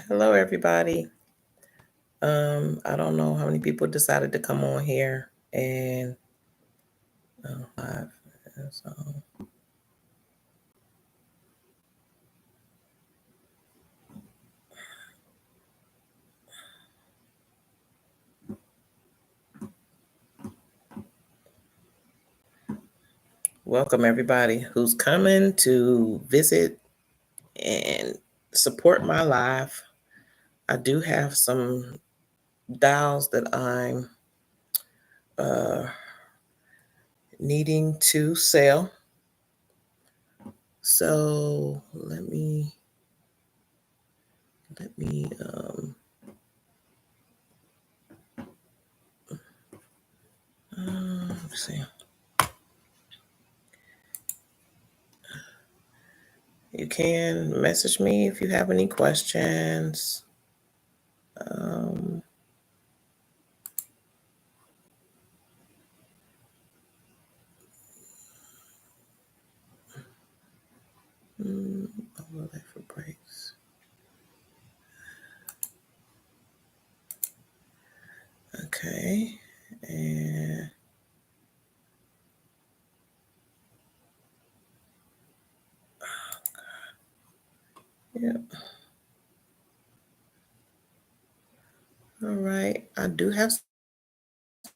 Hello, everybody. I don't know how many people decided to come on here and live. So, welcome everybody who's coming to visit and support my live. I do have some dolls that I'm needing to sell. So let me let's see. You can message me if you have any questions. Overlay for breaks. Okay, and yeah. All right, I do have.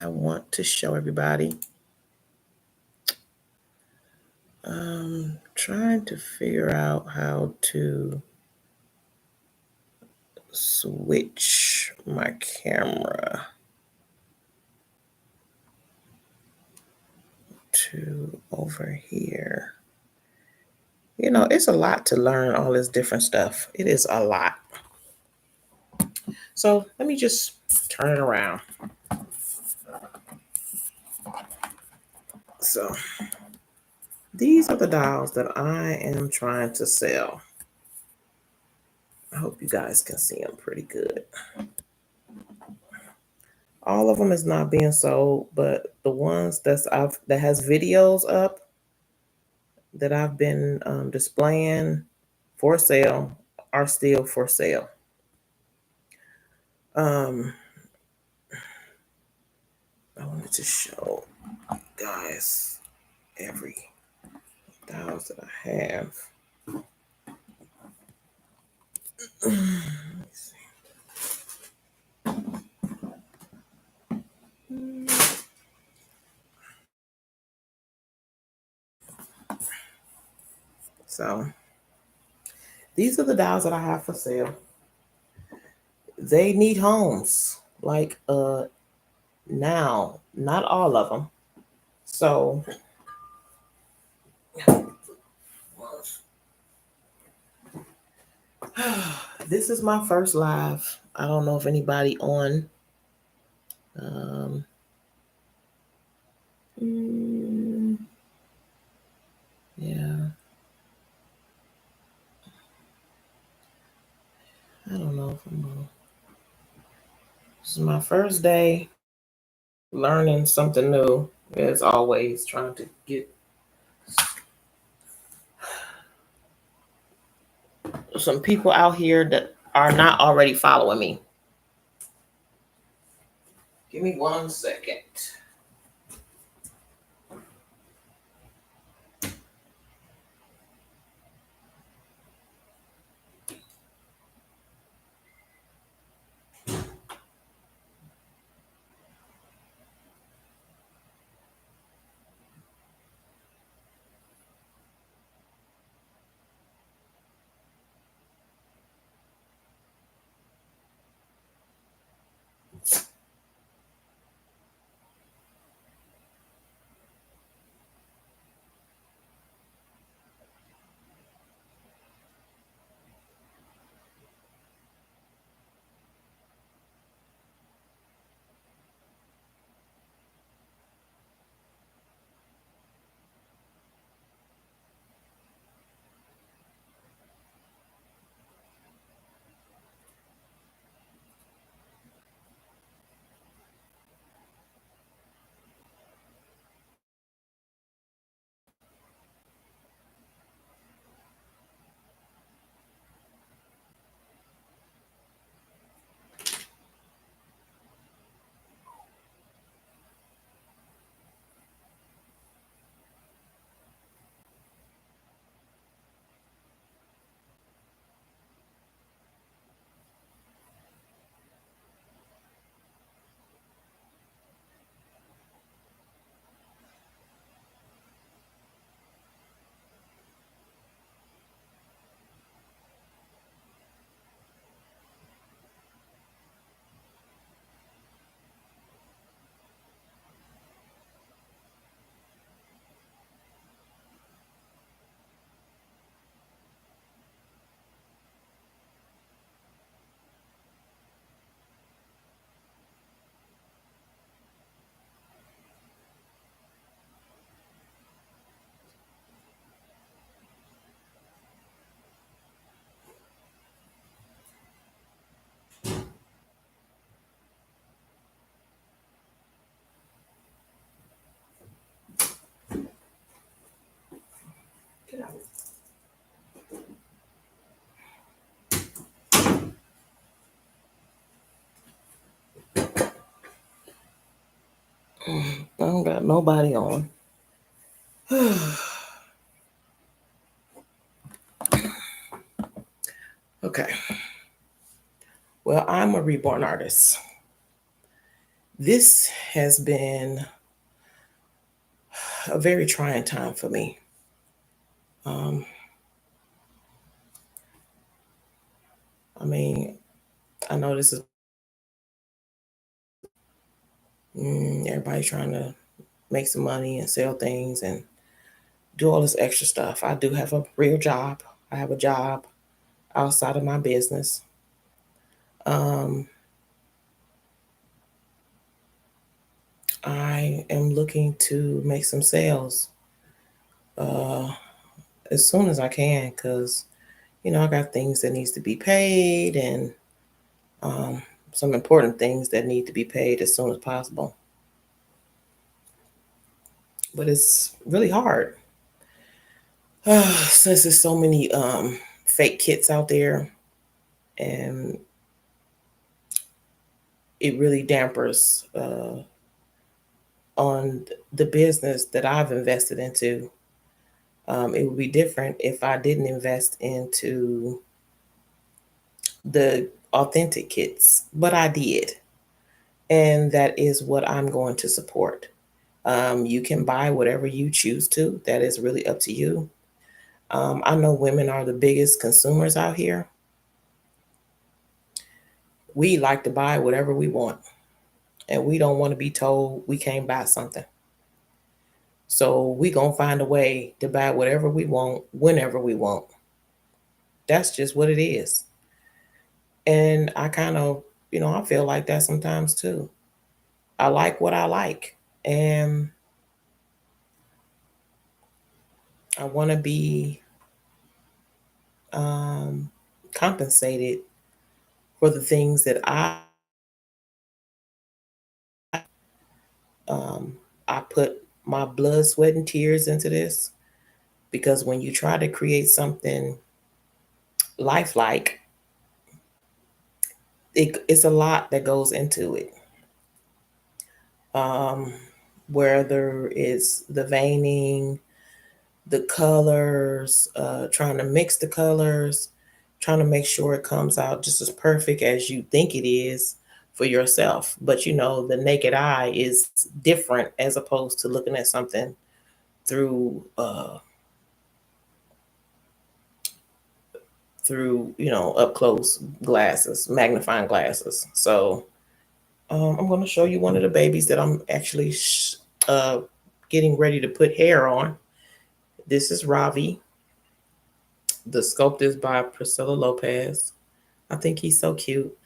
I want to show everybody. Trying to figure out how to switch my camera to over here. You know, it's a lot to learn all this different stuff. It is a lot. So let me just turn it around. So these are the dolls that I am trying to sell. I hope you guys can see them pretty good. All of them is not being sold, but the ones that has videos up that I've been displaying for sale are still for sale. I wanted to show guys every dolls that I have. Let me see. So these are the dolls that I have for sale. They need homes. Like now, not all of them. So this is my first live. I don't know if anybody on. Yeah. I don't know if I'm on. This is my first day learning something new. As always, trying to get some people out here that are not already following me. Give me 1 second. I don't got nobody on. Okay. Well, I'm a reborn artist. This has been a very trying time for me. Um, I mean, I know this is everybody trying to make some money and sell things and do all this extra stuff. I do have a real job. I have a job outside of my business. Um, I am looking to make some sales uh, as soon as I can because I got things that needs to be paid and um, some important things that need to be paid as soon as possible. But it's really hard since there's so many fake kits out there, and it really dampers on the business that I've invested into. It would be different if I didn't invest into the authentic kits, but I did. And that is what I'm going to support. You can buy whatever you choose to, that is really up to you. I know women are the biggest consumers out here. We like to buy whatever we want, and we don't want to be told we can't buy something. So we gonna find a way to buy whatever we want whenever we want. That's just what it is. And I kind of, I feel like that sometimes too. I like what I like, and I want to be um, compensated for the things that um, I put my blood, sweat, and tears into this. Because when you try to create something lifelike, it's a lot that goes into it. Um, whether it's the veining, the colors, trying to mix the colors, trying to make sure it comes out just as perfect as you think it is for yourself. But the naked eye is different as opposed to looking at something through up close glasses, magnifying glasses. So I'm going to show you one of the babies that I'm actually uh, getting ready to put hair on. This is Ravi. The sculpt is by Priscilla Lopez. I think he's so cute.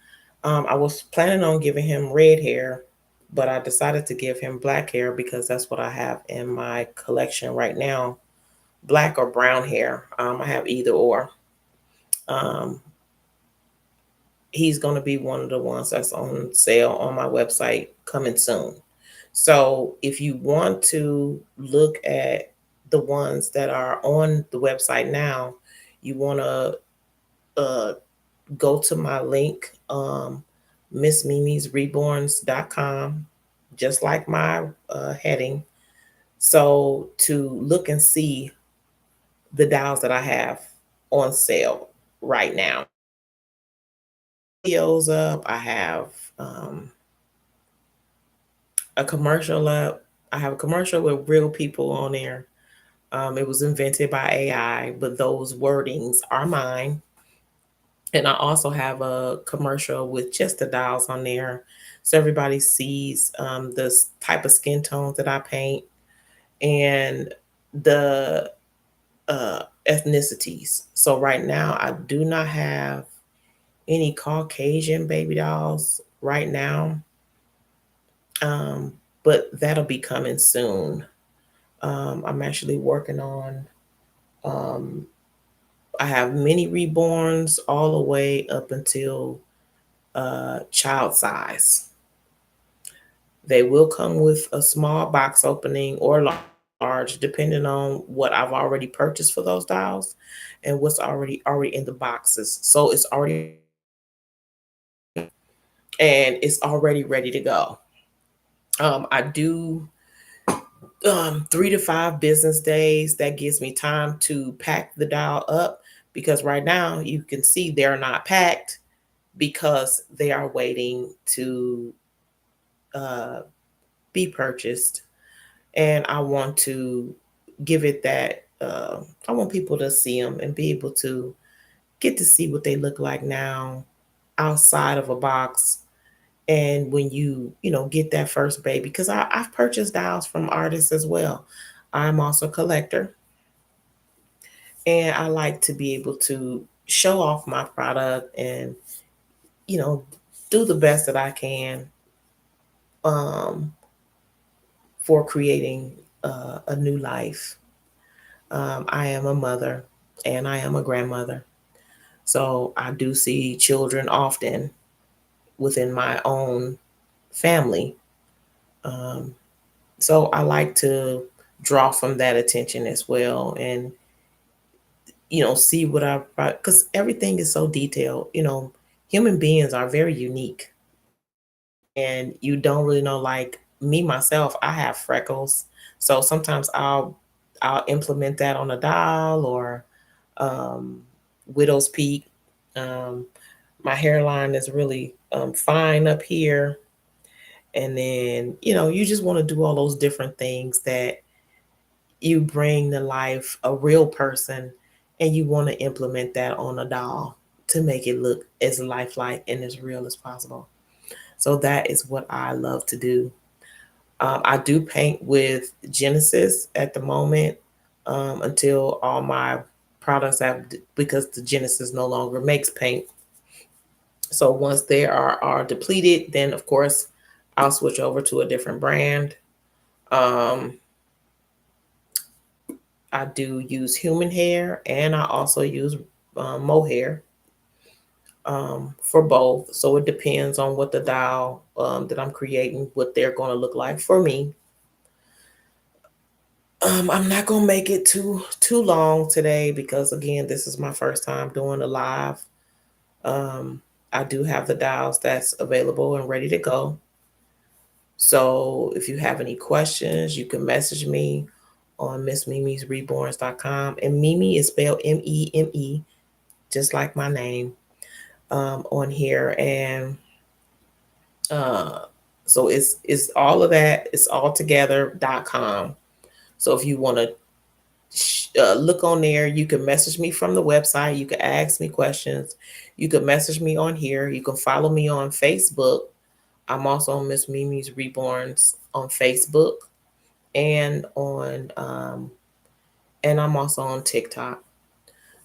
I was planning on giving him red hair, but I decided to give him black hair because that's what I have in my collection right now. Black or brown hair. I have either or. Um, he's going to be one of the ones that's on sale on my website coming soon. So if you want to look at the ones that are on the website now, you want to uh, go to my link, Ms.Meme's Reborns.com, just like my heading. So to look and see the dials that I have on sale right now. Videos up. I have um, a commercial up. I have a commercial with real people on there. It was invented by AI, but those wordings are mine. And I also have a commercial with just the dials on there. So everybody sees the type of skin tones that I paint and the ethnicities. So right now, I do not have any Caucasian baby dolls right now, um, but that'll be coming soon. I'm actually working on, um, I have mini reborns all the way up until child size. They will come with a small box opening or large. large, depending on what I've already purchased for those dolls and what's already in the boxes. So it's already and it's already ready to go. I do 3 to 5 business days. That gives me time to pack the doll up because right now you can see they're not packed because they are waiting to uh, be purchased. And I want to give it that, I want people to see them and be able to get to see what they look like now outside of a box. And when you get that first baby, because I've purchased dolls from artists as well. I'm also a collector, and I like to be able to show off my product and you know do the best that I can um, for creating a new life. I am a mother and I am a grandmother, so I do see children often within my own family. Um, so I like to draw from that attention as well, and see what I because everything is so detailed. Human beings are very unique, and you don't really know. Like me myself, I have freckles, so sometimes I'll implement that on a doll or um, widow's peak. Um, my hairline is really fine up here, and then you just want to do all those different things that you bring to life a real person, and you want to implement that on a doll to make it look as lifelike and as real as possible. So that is what I love to do. I do paint with Genesis at the moment, until all my products have, because the Genesis no longer makes paint. So once they are depleted, then of course I'll switch over to a different brand. Um, I do use human hair, and I also use mohair for both. So it depends on what the doll that I'm creating, what they're going to look like for me. I'm not gonna make it too long today because again, this is my first time doing a live. Um, I do have the dials that's available and ready to go. So if you have any questions, you can message me on Ms.Meme's Reborns.com. And Meme is spelled Meme, just like my name, on here. And uh, so it's all of that. It's all together.com. So if you want to look on there. You can message me from the website. You can ask me questions. You can message me on here. You can follow me on Facebook. I'm also on Ms.Meme's Reborns on Facebook and I'm also on TikTok.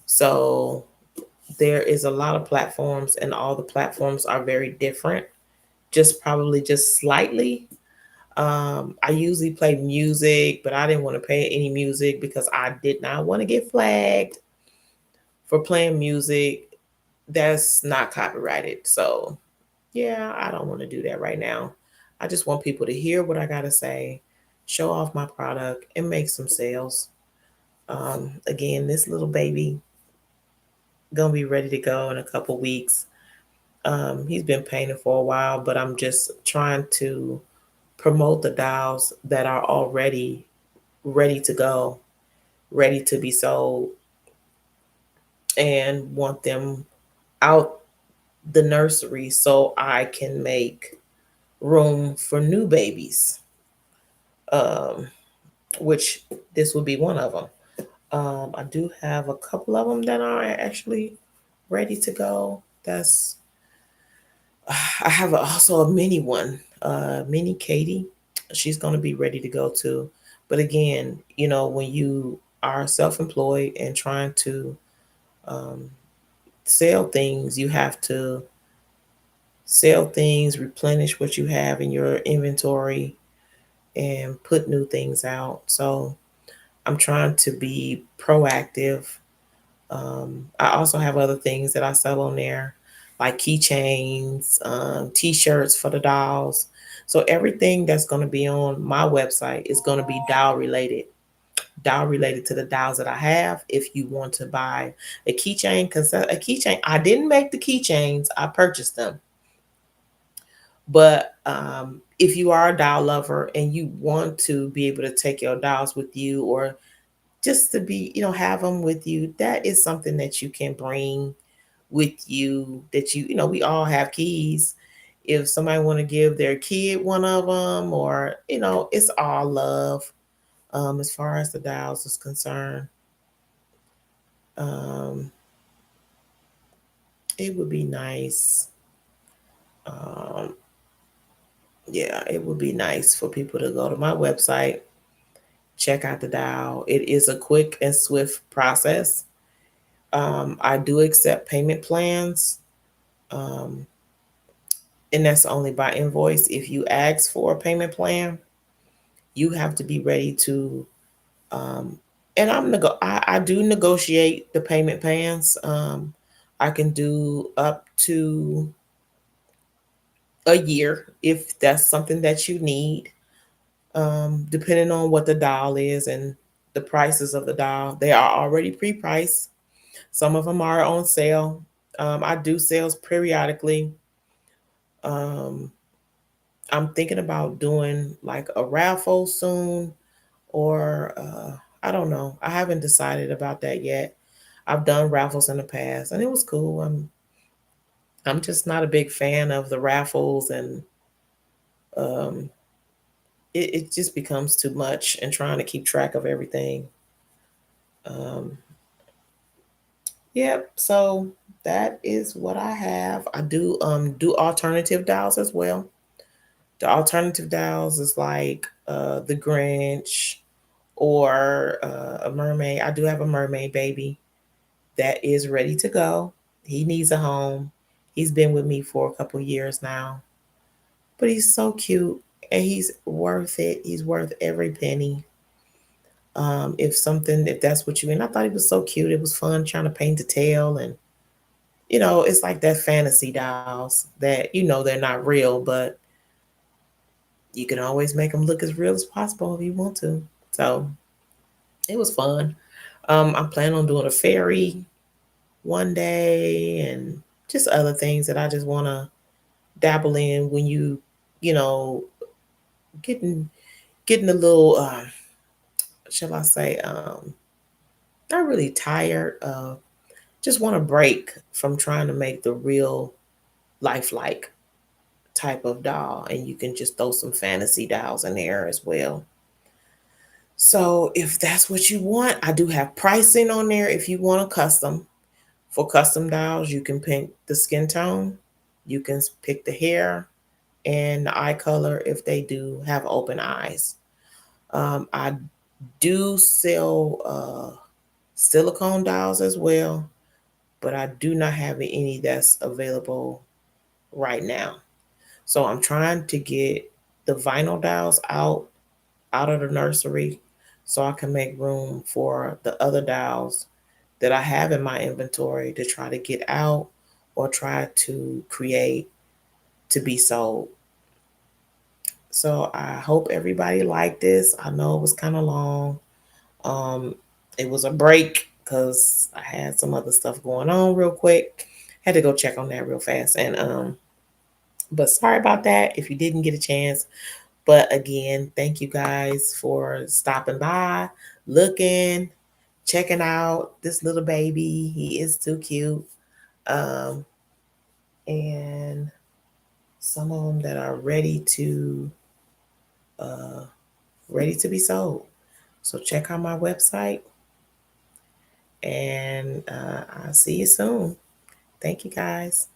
So there is a lot of platforms, and all the platforms are very different. Just slightly. I usually play music, but I didn't want to play any music because I did not want to get flagged for playing music that's not copyrighted. So, yeah, I don't want to do that right now. I just want people to hear what I got to say, show off my product, and make some sales. Again, this little baby gonna be ready to go in a couple weeks. He's been painted for a while, but I'm just trying to promote the dolls that are already ready to go, ready to be sold, and want them out the nursery so I can make room for new babies, um, which this would be one of them. I do have a couple of them that are actually ready to go. I have also a mini one, mini Katie. She's going to be ready to go too. But again, when you are self-employed and trying to um, sell things, you have to sell things, replenish what you have in your inventory, and put new things out. So I'm trying to be proactive. I also have other things that I sell on there, like keychains, t-shirts for the dolls. So everything that's going to be on my website is going to be doll related. doll related to the dolls that I have. If you want to buy a keychain, because a keychain, I didn't make the keychains, I purchased them. But if you are a doll lover and you want to be able to take your dolls with you, or just to be, have them with you, that is something that you can bring with you. That we all have keys. If somebody want to give their kid one of them, or it's all love. As far as the dolls is concerned, um, it would be nice. Um, yeah, it would be nice for people to go to my website, check out the doll. It is a quick and swift process. I do accept payment plans, um, and that's only by invoice. If you ask for a payment plan, you have to be ready to. Um, and I do negotiate the payment plans. I can do up to a year if that's something that you need, depending on what the doll is and the prices of the doll. They are already pre-priced. Some of them are on sale. I do sales periodically. Um, I'm thinking about doing like a raffle soon, or I don't know. I haven't decided about that yet. I've done raffles in the past, and it was cool. I'm just not a big fan of the raffles, and um, it just becomes too much and trying to keep track of everything. Um, yep. So that is what I have. I do alternative dials as well. The alternative dials is like the Grinch, or a mermaid. I do have a mermaid baby that is ready to go. He needs a home. He's been with me for a couple years now, but he's so cute and he's worth it. He's worth every penny. If that's what you, and I thought he was so cute. It was fun trying to paint the tail, and it's like that fantasy dolls that they're not real, but you can always make them look as real as possible if you want to. So it was fun. I'm planning on doing a fairy one day, and just other things that I just want to dabble in when you know, getting getting a little, shall I say, not really tired. Just want to break from trying to make the real lifelike type of doll, and you can just throw some fantasy dolls in there as well. So if that's what you want, I do have pricing on there. If you want a custom, for custom dolls, you can pick the skin tone, you can pick the hair, and the eye color if they do have open eyes. I do sell silicone dolls as well, but I do not have any that's available right now. So I'm trying to get the vinyl dolls out of the nursery so I can make room for the other dolls that I have in my inventory to try to get out or try to create to be sold. So I hope everybody liked this. I know it was kind of long. Um, it was a break because I had some other stuff going on real quick. Had to go check on that real fast. And but sorry about that if you didn't get a chance. But again, thank you guys for stopping by, looking, checking out this little baby. He is too cute. Um, and some of them that are uh, ready to be sold. So check out my website, and I'll see you soon. Thank you guys.